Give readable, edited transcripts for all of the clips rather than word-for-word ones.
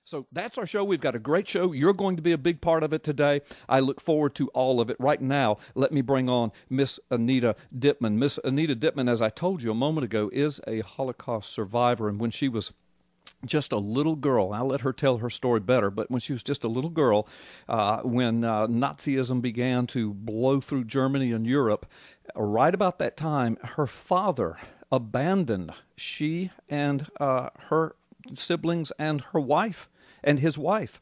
So that's our show. We've got a great show. You're going to be a big part of it today. I look forward to all of it. Right now, let me bring on Miss Anita Dittman. Miss Anita Dittman, as I told you a moment ago, is a Holocaust survivor. And when she was just a little girl, I'll let her tell her story better, but when she was just a little girl, when Nazism began to blow through Germany and Europe, right about that time, her father abandoned she and her siblings and her wife and his wife,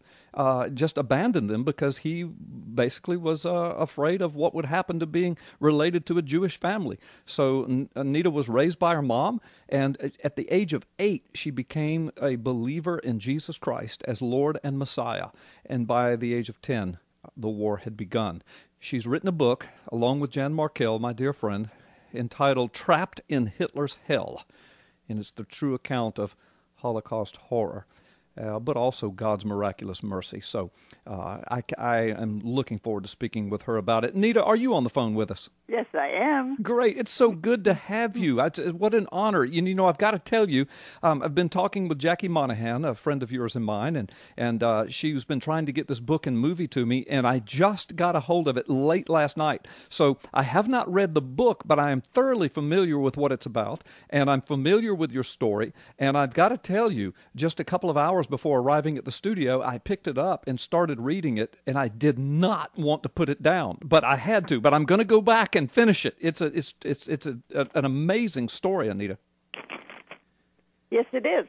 just abandoned them because he basically was afraid of what would happen to being related to a Jewish family. So Anita was raised by her mom, and at the age of 8, she became a believer in Jesus Christ as Lord and Messiah. And by the age of 10, the war had begun. She's written a book, along with Jan Markell, my dear friend, entitled Trapped in Hitler's Hell. And it's the true account of Holocaust horror, but also God's miraculous mercy. So I am looking forward to speaking with her about it. Nita, are you on the phone with us? Yes, I am. Great. It's so good to have you. What an honor. You know, I've got to tell you, I've been talking with Jackie Monahan, a friend of yours and mine, and she's been trying to get this book and movie to me, and I just got a hold of it late last night. So I have not read the book, but I am thoroughly familiar with what it's about, and I'm familiar with your story, and I've got to tell you, just a couple of hours before arriving at the studio, I picked it up and started reading it, and I did not want to put it down, but I had to. But I'm going to go back and finish it. It's an amazing story, Anita. Yes, it is.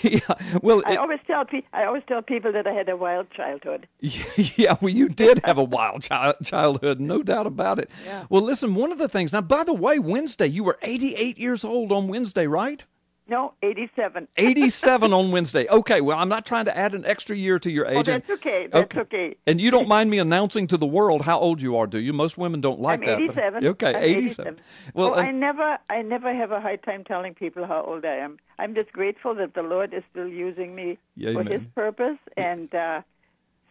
Yeah. Well, I always tell people that I had a wild childhood. Yeah, well, you did have a wild childhood, no doubt about it. Yeah. Well, listen, one of the things. Now, by the way, Wednesday, you were 88 years old on Wednesday, right? No, 87. 87 on Wednesday. Okay, well, I'm not trying to add an extra year to your age. Oh, that's okay. That's okay. And you don't mind me announcing to the world how old you are, do you? Most women don't like I'm that. 87. But, okay, I'm 87. Well, I never have a hard time telling people how old I am. I'm just grateful that the Lord is still using me for His purpose, and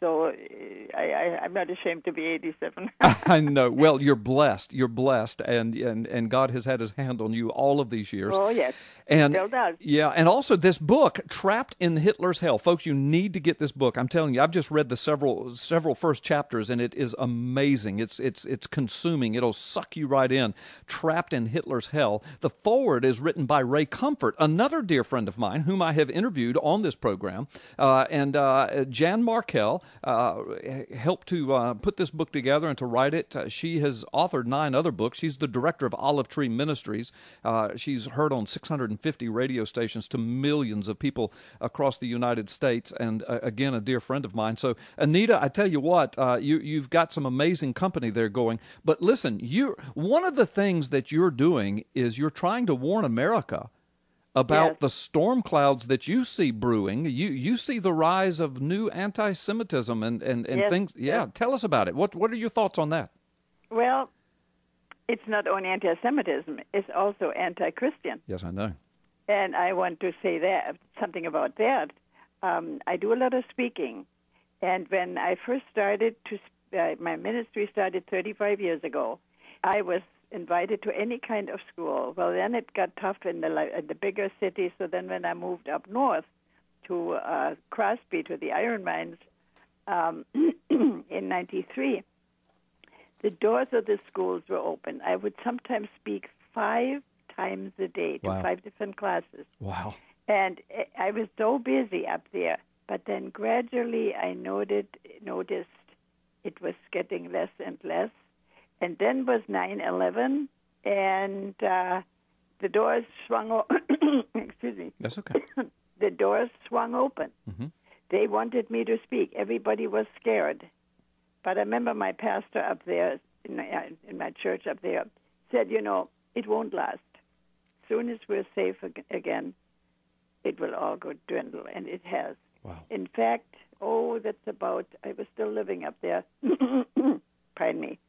so I'm not ashamed to be 87. I know. Well, you're blessed. You're blessed, and God has had His hand on you all of these years. Oh, yes. And Still does. Yeah, and also this book, Trapped in Hitler's Hell. Folks, you need to get this book. I'm telling you, I've just read the several first chapters, and it is amazing. It's consuming. It'll suck you right in. Trapped in Hitler's Hell. The foreword is written by Ray Comfort, another dear friend of mine whom I have interviewed on this program, and Jan Markell helped to put this book together and to write it. She has authored 9 other books. She's the director of Olive Tree Ministries. She's heard on 650 radio stations to millions of people across the United States, and again, a dear friend of mine. So, Anita, I tell you what, you've got some amazing company there going. But listen, one of the things that you're doing is you're trying to warn America about the storm clouds that you see brewing. You see the rise of new anti-Semitism and things. Yeah, tell us about it. What are your thoughts on that? Well, it's not only anti-Semitism, it's also anti-Christian. Yes, I know. And I want to say something about that. I do a lot of speaking. And when I first started my ministry started 35 years ago, I was invited to any kind of school. Well, then it got tough in the bigger cities. So then when I moved up north to Crosby, to the iron mines in 93, the doors of the schools were open. I would sometimes speak 5 times a day to 5 different classes. Wow. And I was so busy up there. But then gradually I noticed it was getting less and less. And then was 9/11, and the doors swung open. Excuse me. That's okay. The doors swung open. Mm-hmm. They wanted me to speak. Everybody was scared. But I remember my pastor up there, in my church up there, said, it won't last. As soon as we're safe again, it will all go dwindle, and it has. Wow. In fact, I was still living up there. Pardon me.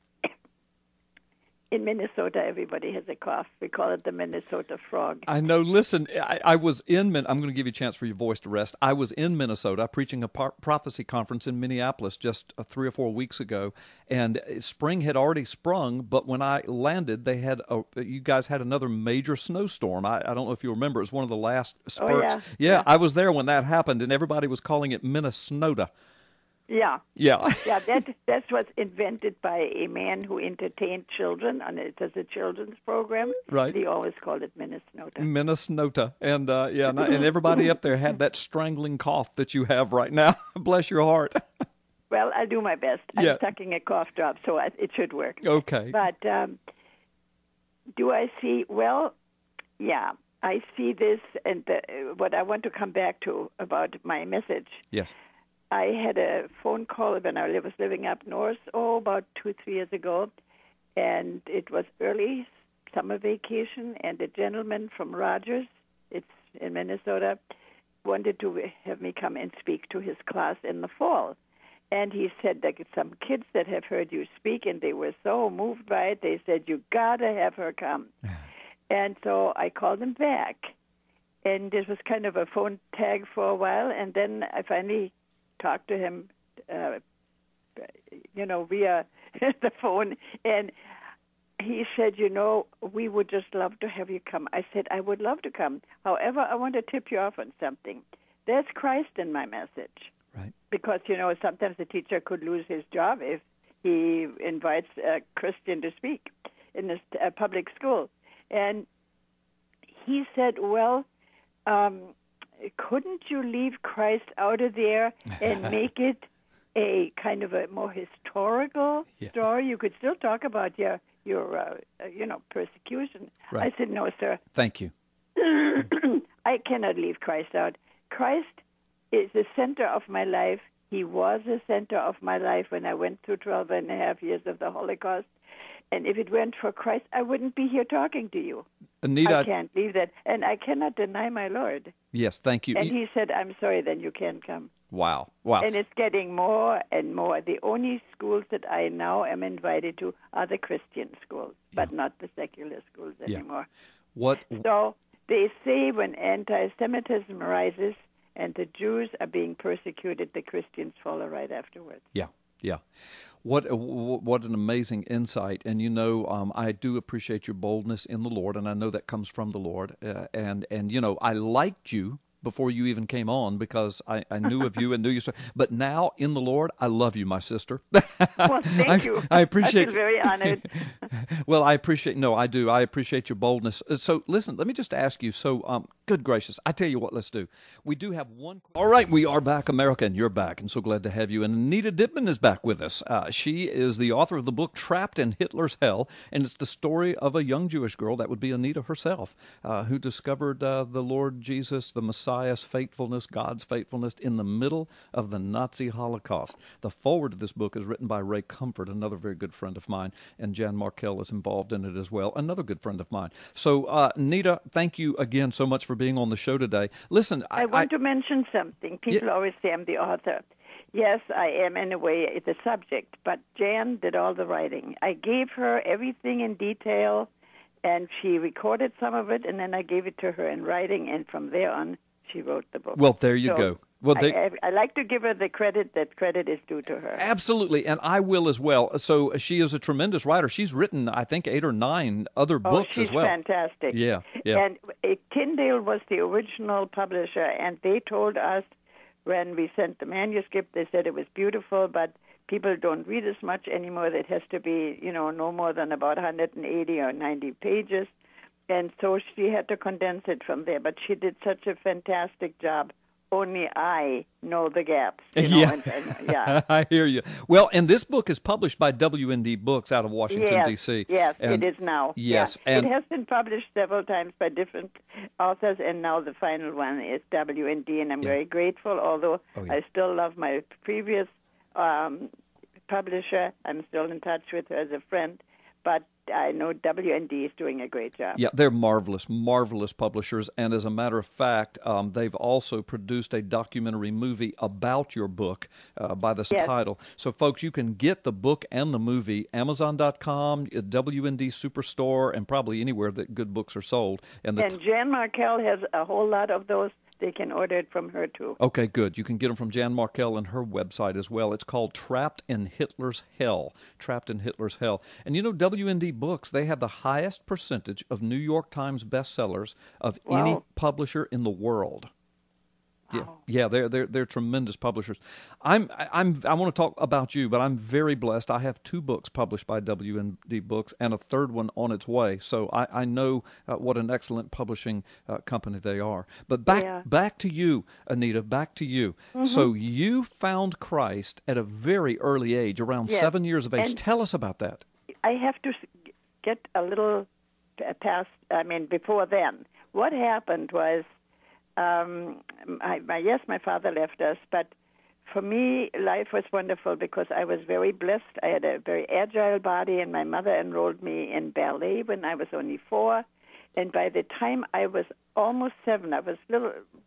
In Minnesota, everybody has a cough. We call it the Minnesota frog. I know. Listen, I was in I'm going to give you a chance for your voice to rest. I was in Minnesota preaching a prophecy conference in Minneapolis just 3 or 4 weeks ago, and spring had already sprung, but when I landed, you guys had another major snowstorm. I don't know if you remember. It was one of the last spurts. Oh, yeah, I was there when that happened, and everybody was calling it Minnesota. Yeah. Yeah. Yeah, that was invented by a man who entertained children, and it was a children's program. Right. He always called it Minnesota. Minnesota. And, and everybody up there had that strangling cough that you have right now. Bless your heart. Well, I'll do my best. I'm sucking a cough drop, so it should work. Okay. But do I see? Well, yeah, I see this, and what I want to come back to about my message. Yes. I had a phone call when I was living up north, about 2-3 years ago, and it was early summer vacation, and a gentleman from Rogers, it's in Minnesota, wanted to have me come and speak to his class in the fall. And he said that some kids that have heard you speak, and they were so moved by it, they said, you got to have her come. And so I called him back, and this was kind of a phone tag for a while, and then I finally talked to him, via the phone, and he said, we would just love to have you come. I said, I would love to come. However, I want to tip you off on something. There's Christ in my message. Right. Because, sometimes the teacher could lose his job if he invites a Christian to speak in this public school. And he said, well, couldn't you leave Christ out of there and make it a kind of a more historical story? You could still talk about your persecution. Right. I said, no, sir. Thank you. I cannot leave Christ out. Christ is the center of my life. He was the center of my life when I went through 12 and a half years of the Holocaust. And if it weren't for Christ, I wouldn't be here talking to you. Anita, I can't leave that. And I cannot deny my Lord. Yes, thank you. And he said, I'm sorry, then you can't come. Wow. And it's getting more and more. The only schools that I now am invited to are the Christian schools, but not the secular schools anymore. So they say when anti-Semitism rises and the Jews are being persecuted, the Christians follow right afterwards. Yeah. What an amazing insight. And, I do appreciate your boldness in the Lord, and I know that comes from the Lord. And I liked you before you even came on because I knew of you and knew you. But now in the Lord, I love you, my sister. Well, thank you. I appreciate. I feel very honored. Well, I do. I appreciate your boldness. So listen, let me just ask you. So, good gracious, I tell you what, let's do. We do have one. All right, we are back, America, and you're back, and so glad to have you. And Anita Dittman is back with us. She is the author of the book Trapped in Hitler's Hell, and it's the story of a young Jewish girl, that would be Anita herself, who discovered the Lord Jesus, the Messiah's faithfulness, God's faithfulness in the middle of the Nazi Holocaust. The foreword to this book is written by Ray Comfort, another very good friend of mine, and Jan Markell is involved in it as well, another good friend of mine. So, Anita, thank you again so much for being on the show today. Listen, I want to mention something. People always say I'm the author. Yes, I am in a way the subject, but Jan did all the writing. I gave her everything in detail, and she recorded some of it, and then I gave it to her in writing, and from there on, she wrote the book. Well, there you go. Well, I like to give her the credit that credit is due to her. Absolutely, and I will as well. So she is a tremendous writer. She's written, I think, 8 or 9 other books as well. She's fantastic. Yeah. And Tyndale was the original publisher, and they told us when we sent the manuscript, they said it was beautiful, but people don't read as much anymore. It has to be, no more than about 180 or 90 pages. And so she had to condense it from there. But she did such a fantastic job. Only I know the gaps. Yeah. I hear you. Well, and this book is published by W&D Books out of Washington, D.C. Yes, it is now. Yes. Yeah. And it has been published several times by different authors, and now the final one is W&D, and I'm very grateful, although I still love my previous publisher. I'm still in touch with her as a friend. But I know W&D is doing a great job. Yeah, they're marvelous, marvelous publishers. And as a matter of fact, they've also produced a documentary movie about your book by this title. So, folks, you can get the book and the movie, Amazon.com, W&D Superstore, and probably anywhere that good books are sold. And Jan Markell has a whole lot of those. They can order it from her, too. Okay, good. You can get them from Jan Markell and her website as well. It's called Trapped in Hitler's Hell. Trapped in Hitler's Hell. And you know, W&D Books, they have the highest percentage of New York Times bestsellers of any publisher in the world. Yeah, they're tremendous publishers. I want to talk about you, but I'm very blessed. I have 2 books published by W&D Books and a third one on its way. So I know what an excellent publishing company they are. But back to you, Anita. Back to you. Mm-hmm. So you found Christ at a very early age, around 7 years of age. And tell us about that. I have to get a little past. Before then, what happened was. My father left us, but for me, life was wonderful because I was very blessed. I had a very agile body, and my mother enrolled me in ballet when I was only 4. And by the time I was almost 7, I was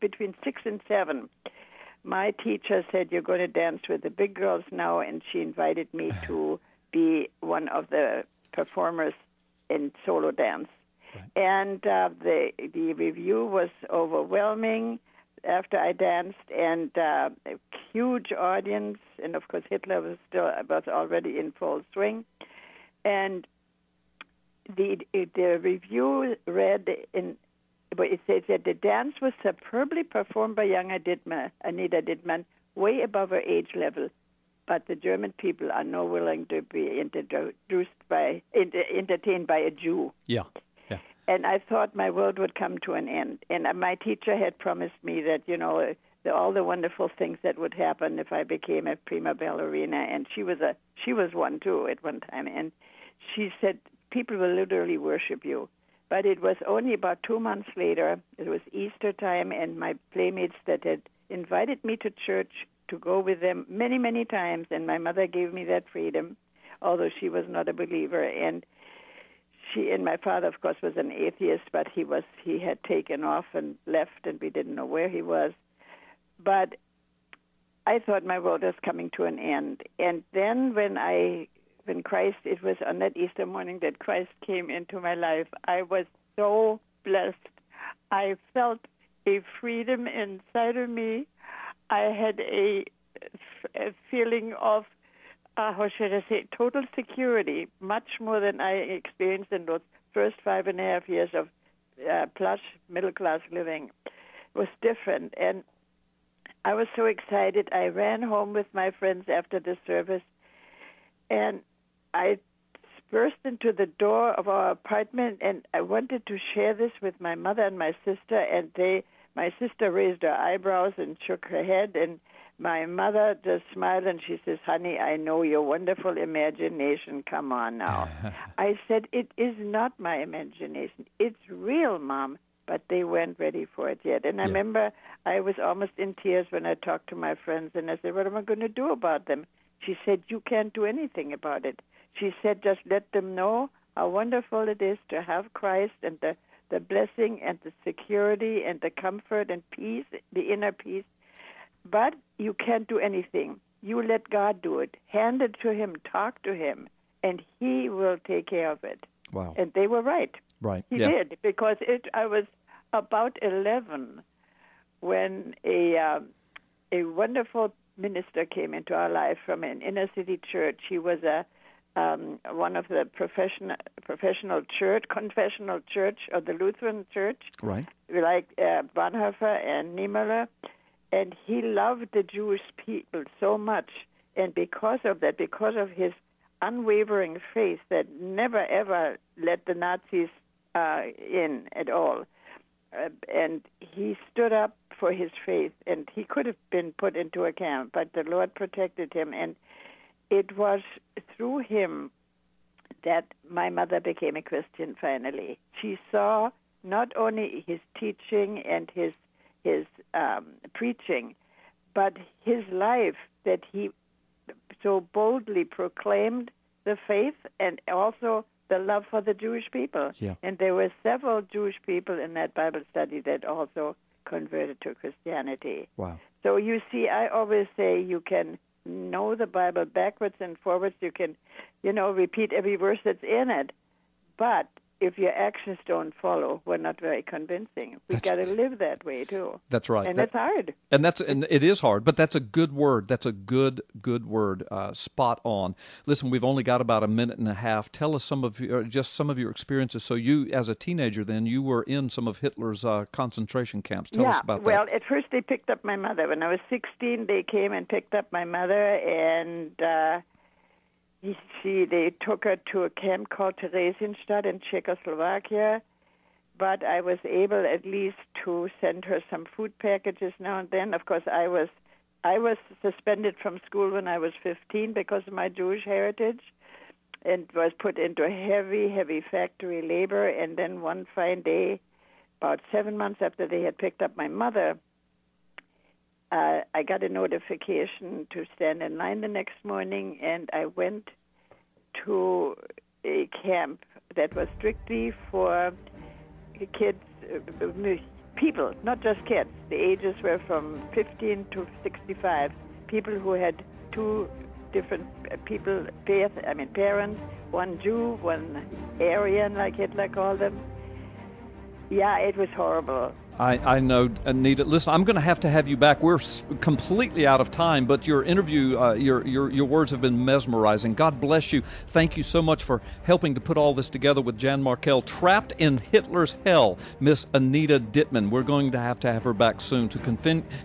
between 6 and 7, my teacher said, "You're going to dance with the big girls now," and she invited me to be one of the performers in solo dance. And the review was overwhelming after I danced, and a huge audience. And of course, Hitler was already in full swing. And the review read it says that the dance was superbly performed by young Anita Dittman, way above her age level. But the German people are not willing to be entertained by a Jew. Yeah. And I thought my world would come to an end. And my teacher had promised me that, all the wonderful things that would happen if I became a prima ballerina. And she was one, too, at one time. And she said, people will literally worship you. But it was only about 2 months later, it was Easter time, and my playmates that had invited me to church to go with them many, many times. And my mother gave me that freedom, although she was not a believer. And my father, of course, was an atheist, but he had taken off and left, and we didn't know where he was. But I thought my world was coming to an end. And then when Christ, it was on that Easter morning that Christ came into my life, I was so blessed. I felt a freedom inside of me. I had a feeling of how should I say, total security, much more than I experienced in those first 5.5 years of plush middle-class living. It was different, and I was so excited. I ran home with my friends after the service, and I burst into the door of our apartment, and I wanted to share this with my mother and my sister, and my sister raised her eyebrows and shook her head, and my mother just smiled, and she says, "Honey, I know your wonderful imagination. Come on now." I said, "It is not my imagination. It's real, Mom." But they weren't ready for it yet. And I remember I was almost in tears when I talked to my friends, and I said, "What am I going to do about them?" She said, "You can't do anything about it." She said, "Just let them know how wonderful it is to have Christ and the blessing and the security and the comfort and peace, the inner peace. But you can't do anything. You let God do it. Hand it to Him. Talk to Him. And He will take care of it." Wow. And they were right. Right. He did, because I was about 11 when a wonderful minister came into our life from an inner city church. He was one of the confessional church of the Lutheran Church, right? Like Bonhoeffer and Niemöller. And he loved the Jewish people so much, and because of that, because of his unwavering faith that never ever let the Nazis in at all, and he stood up for his faith, and he could have been put into a camp, but the Lord protected him, and it was through him that my mother became a Christian finally. She saw not only his teaching and his preaching, but his life, that he so boldly proclaimed the faith and also the love for the Jewish people. Yeah. And there were several Jewish people in that Bible study that also converted to Christianity. Wow. So you see, I always say you can know the Bible backwards and forwards. You can, repeat every verse that's in it. But if your actions don't follow, we're not very convincing. We got to live that way too. That's right. And that's hard. And it is hard, but that's a good word. That's a good word. Spot on. Listen, we've only got about a minute and a half. Tell us some of your experiences. So you, as a teenager, then you were in some of Hitler's concentration camps. Tell us about that. Well, at first they picked up my mother. When I was 16, they came and picked up my mother, and they took her to a camp called Theresienstadt in Czechoslovakia, but I was able at least to send her some food packages now and then. Of course, I was suspended from school when I was 15 because of my Jewish heritage, and was put into heavy factory labor. And then one fine day, about 7 months after they had picked up my mother, I got a notification to stand in line the next morning, and I went to a camp that was strictly for kids, people, not just kids. The ages were from 15 to 65, people who had two different parents, one Jew, one Aryan, like Hitler called them. Yeah, it was horrible. I know, Anita. Listen, I'm going to have you back. We're completely out of time, but your interview, your words have been mesmerizing. God bless you. Thank you so much for helping to put all this together with Jan Markell. Trapped in Hitler's Hell, Miss Anita Dittman. We're going to have her back soon to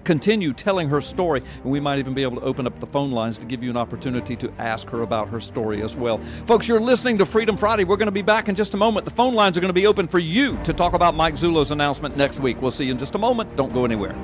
continue telling her story, and we might even be able to open up the phone lines to give you an opportunity to ask her about her story as well. Folks, you're listening to Freedom Friday. We're going to be back in just a moment. The phone lines are going to be open for you to talk about Mike Zullo's announcement next week. We'll see you in just a moment. Don't go anywhere.